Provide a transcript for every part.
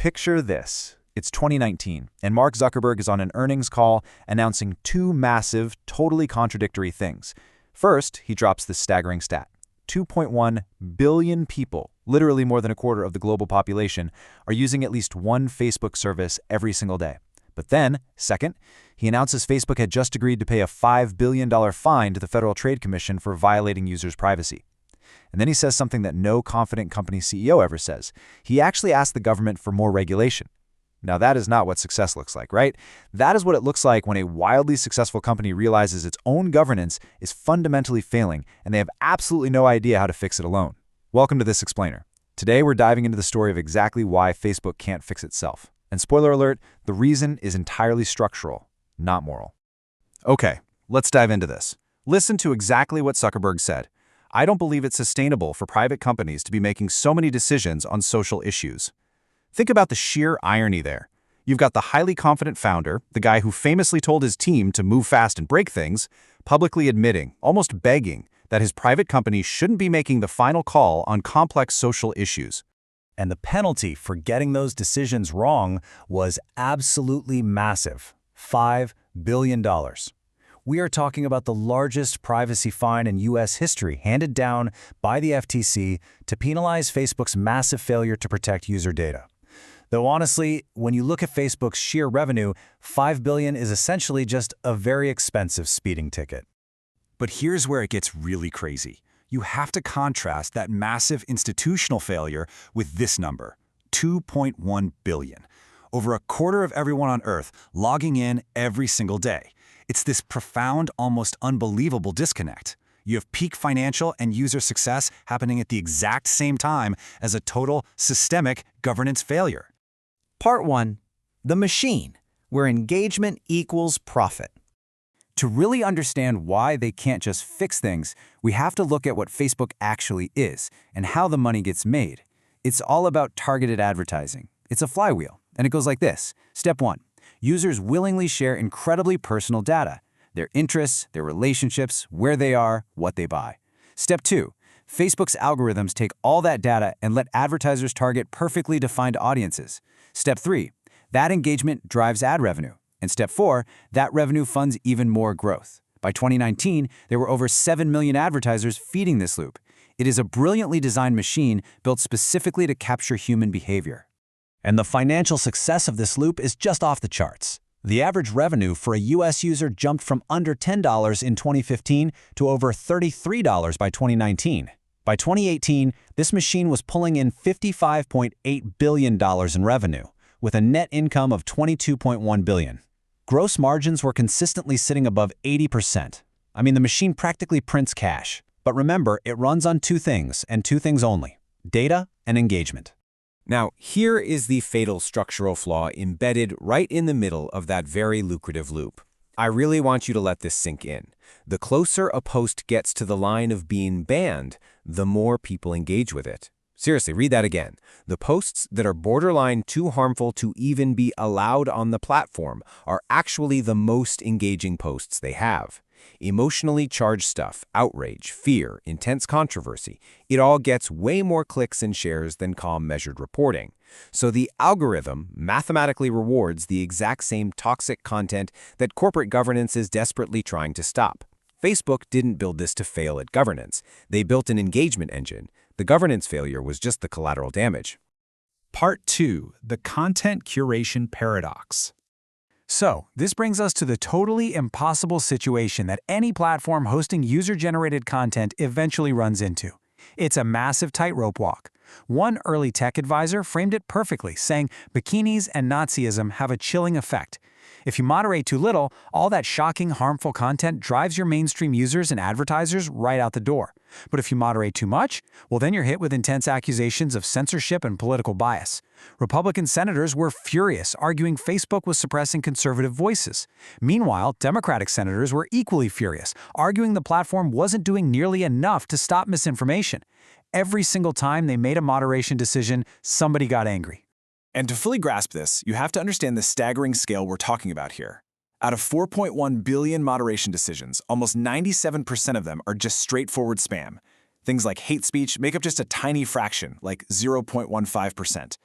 Picture this. It's 2019, and Mark Zuckerberg is on an earnings call announcing two massive, totally contradictory things. First, he drops this staggering stat. 2.1 billion people, literally more than a quarter of the global population, are using at least one Facebook service every single day. But then, second, he announces Facebook had just agreed to pay a $5 billion fine to the Federal Trade Commission for violating users' privacy. And then he says something that no confident company CEO ever says. He actually asked the government for more regulation. Now, that is not what success looks like, right? That is what it looks like when a wildly successful company realizes its own governance is fundamentally failing and they have absolutely no idea how to fix it alone. Welcome to This Explainer. Today, we're diving into the story of exactly why Facebook can't fix itself. And spoiler alert, the reason is entirely structural, not moral. Okay, let's dive into this. Listen to exactly what Zuckerberg said. I don't believe it's sustainable for private companies to be making so many decisions on social issues. Think about the sheer irony there. You've got the highly confident founder, the guy who famously told his team to move fast and break things, publicly admitting, almost begging, that his private company shouldn't be making the final call on complex social issues. And the penalty for getting those decisions wrong was absolutely massive: $5 billion. We are talking about the largest privacy fine in U.S. history handed down by the FTC to penalize Facebook's massive failure to protect user data. Though honestly, when you look at Facebook's sheer revenue, $5 billion is essentially just a very expensive speeding ticket. But here's where it gets really crazy. You have to contrast that massive institutional failure with this number, $2.1 billion. Over a quarter of everyone on Earth logging in every single day. It's this profound, almost unbelievable disconnect. You have peak financial and user success happening at the exact same time as a total systemic governance failure. Part 1. The machine, where engagement equals profit. To really understand why they can't just fix things, we have to look at what Facebook actually is and how the money gets made. It's all about targeted advertising. It's a flywheel, and it goes like this. Step 1. Users willingly share incredibly personal data: their interests, their relationships, where they are, what they buy. Step 2. Facebook's algorithms take all that data and let advertisers target perfectly defined audiences. Step 3. That engagement drives ad revenue. And Step 4, that revenue funds even more growth. By 2019, there were over 7 million advertisers feeding this loop. It is a brilliantly designed machine built specifically to capture human behavior. And the financial success of this loop is just off the charts. The average revenue for a U.S. user jumped from under $10 in 2015 to over $33 by 2019. By 2018, this machine was pulling in $55.8 billion in revenue, with a net income of $22.1 billion. Gross margins were consistently sitting above 80%. I mean, the machine practically prints cash. But remember, it runs on two things, and two things only: data and engagement. Now, here is the fatal structural flaw embedded right in the middle of that very lucrative loop. I really want you to let this sink in. The closer a post gets to the line of being banned, the more people engage with it. Seriously, read that again. The posts that are borderline too harmful to even be allowed on the platform are actually the most engaging posts they have. Emotionally charged stuff, outrage, fear, intense controversy, it all gets way more clicks and shares than calm, measured reporting. So the algorithm mathematically rewards the exact same toxic content that corporate governance is desperately trying to stop. Facebook didn't build this to fail at governance. They built an engagement engine. The governance failure was just the collateral damage. Part 2. The content curation paradox. So, this brings us to the totally impossible situation that any platform hosting user-generated content eventually runs into. It's a massive tightrope walk. One early tech advisor framed it perfectly, saying bikinis and Nazism have a chilling effect. If you moderate too little, all that shocking, harmful content drives your mainstream users and advertisers right out the door. But if you moderate too much, well, then you're hit with intense accusations of censorship and political bias. Republican senators were furious, arguing Facebook was suppressing conservative voices. Meanwhile, Democratic senators were equally furious, arguing the platform wasn't doing nearly enough to stop misinformation. Every single time they made a moderation decision, somebody got angry. And to fully grasp this, you have to understand the staggering scale we're talking about here. Out of 4.1 billion moderation decisions, almost 97% of them are just straightforward spam. Things like hate speech make up just a tiny fraction, like 0.15%.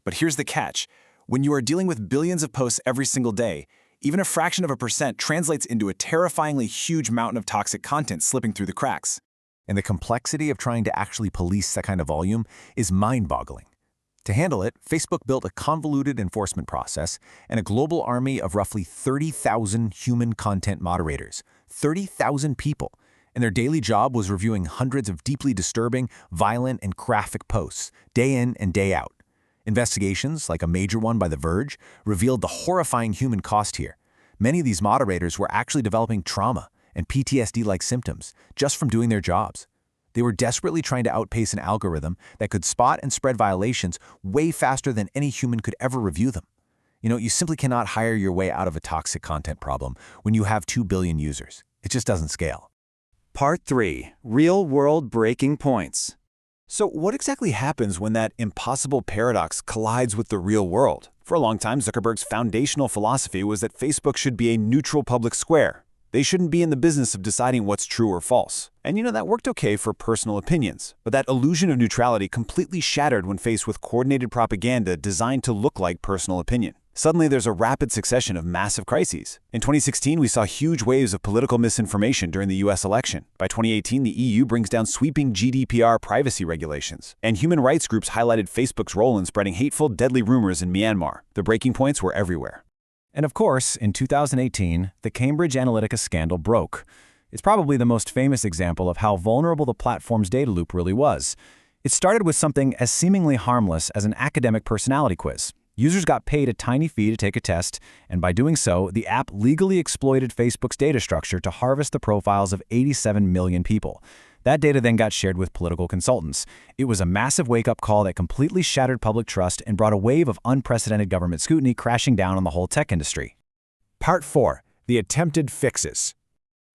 But here's the catch. When you are dealing with billions of posts every single day, even a fraction of a percent translates into a terrifyingly huge mountain of toxic content slipping through the cracks. And the complexity of trying to actually police that kind of volume is mind-boggling. To handle it, Facebook built a convoluted enforcement process and a global army of roughly 30,000 human content moderators. 30,000 people. And their daily job was reviewing hundreds of deeply disturbing, violent, and graphic posts, day in and day out. Investigations, like a major one by The Verge, revealed the horrifying human cost here. Many of these moderators were actually developing trauma and PTSD-like symptoms just from doing their jobs. They were desperately trying to outpace an algorithm that could spot and spread violations way faster than any human could ever review them. You simply cannot hire your way out of a toxic content problem when you have 2 billion users. It just doesn't scale. Part 3. Real-world breaking points. So what exactly happens when that impossible paradox collides with the real world? For a long time, Zuckerberg's foundational philosophy was that Facebook should be a neutral public square. They shouldn't be in the business of deciding what's true or false. And that worked okay for personal opinions. But that illusion of neutrality completely shattered when faced with coordinated propaganda designed to look like personal opinion. Suddenly, there's a rapid succession of massive crises. In 2016, we saw huge waves of political misinformation during the US election. By 2018, the EU brings down sweeping GDPR privacy regulations. And human rights groups highlighted Facebook's role in spreading hateful, deadly rumors in Myanmar. The breaking points were everywhere. And of course, in 2018, the Cambridge Analytica scandal broke. It's probably the most famous example of how vulnerable the platform's data loop really was. It started with something as seemingly harmless as an academic personality quiz. Users got paid a tiny fee to take a test, and by doing so, the app legally exploited Facebook's data structure to harvest the profiles of 87 million people. That data then got shared with political consultants. It was a massive wake-up call that completely shattered public trust and brought a wave of unprecedented government scrutiny crashing down on the whole tech industry. Part 4. The attempted fixes.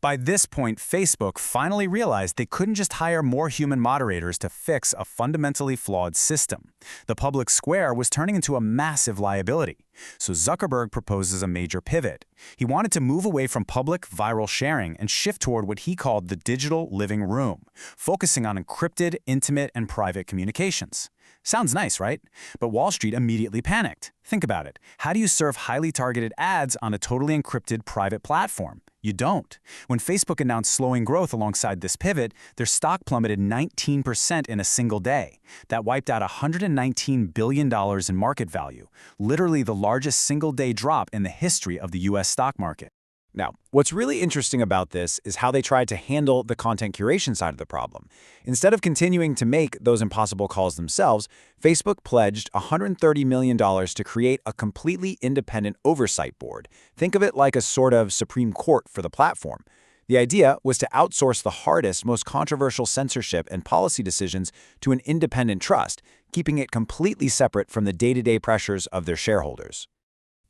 By this point, Facebook finally realized they couldn't just hire more human moderators to fix a fundamentally flawed system. The public square was turning into a massive liability. So Zuckerberg proposes a major pivot. He wanted to move away from public viral sharing and shift toward what he called the digital living room, focusing on encrypted, intimate, and private communications. Sounds nice, right? But Wall Street immediately panicked. Think about it. How do you serve highly targeted ads on a totally encrypted private platform? You don't. When Facebook announced slowing growth alongside this pivot, their stock plummeted 19% in a single day. That wiped out $119 billion in market value, literally the largest single-day drop in the history of the U.S. stock market. Now, what's really interesting about this is how they tried to handle the content curation side of the problem. Instead of continuing to make those impossible calls themselves, Facebook pledged $130 million to create a completely independent oversight board. Think of it like a sort of Supreme Court for the platform. The idea was to outsource the hardest, most controversial censorship and policy decisions to an independent trust, keeping it completely separate from the day-to-day pressures of their shareholders.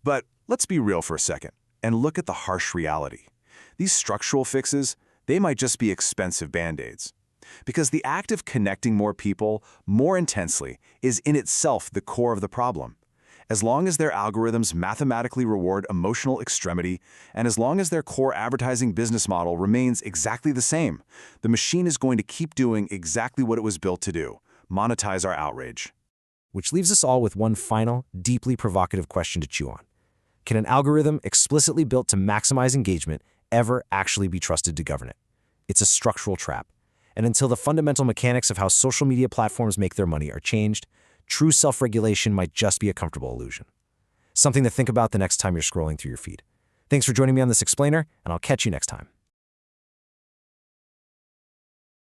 But let's be real for a second and look at the harsh reality. These structural fixes, they might just be expensive band-aids. Because the act of connecting more people more intensely is in itself the core of the problem. As long as their algorithms mathematically reward emotional extremity, and as long as their core advertising business model remains exactly the same, the machine is going to keep doing exactly what it was built to do: monetize our outrage. Which leaves us all with one final, deeply provocative question to chew on. Can an algorithm explicitly built to maximize engagement ever actually be trusted to govern it? It's a structural trap. And until the fundamental mechanics of how social media platforms make their money are changed, true self-regulation might just be a comfortable illusion. Something to think about the next time you're scrolling through your feed. Thanks for joining me on this explainer, and I'll catch you next time.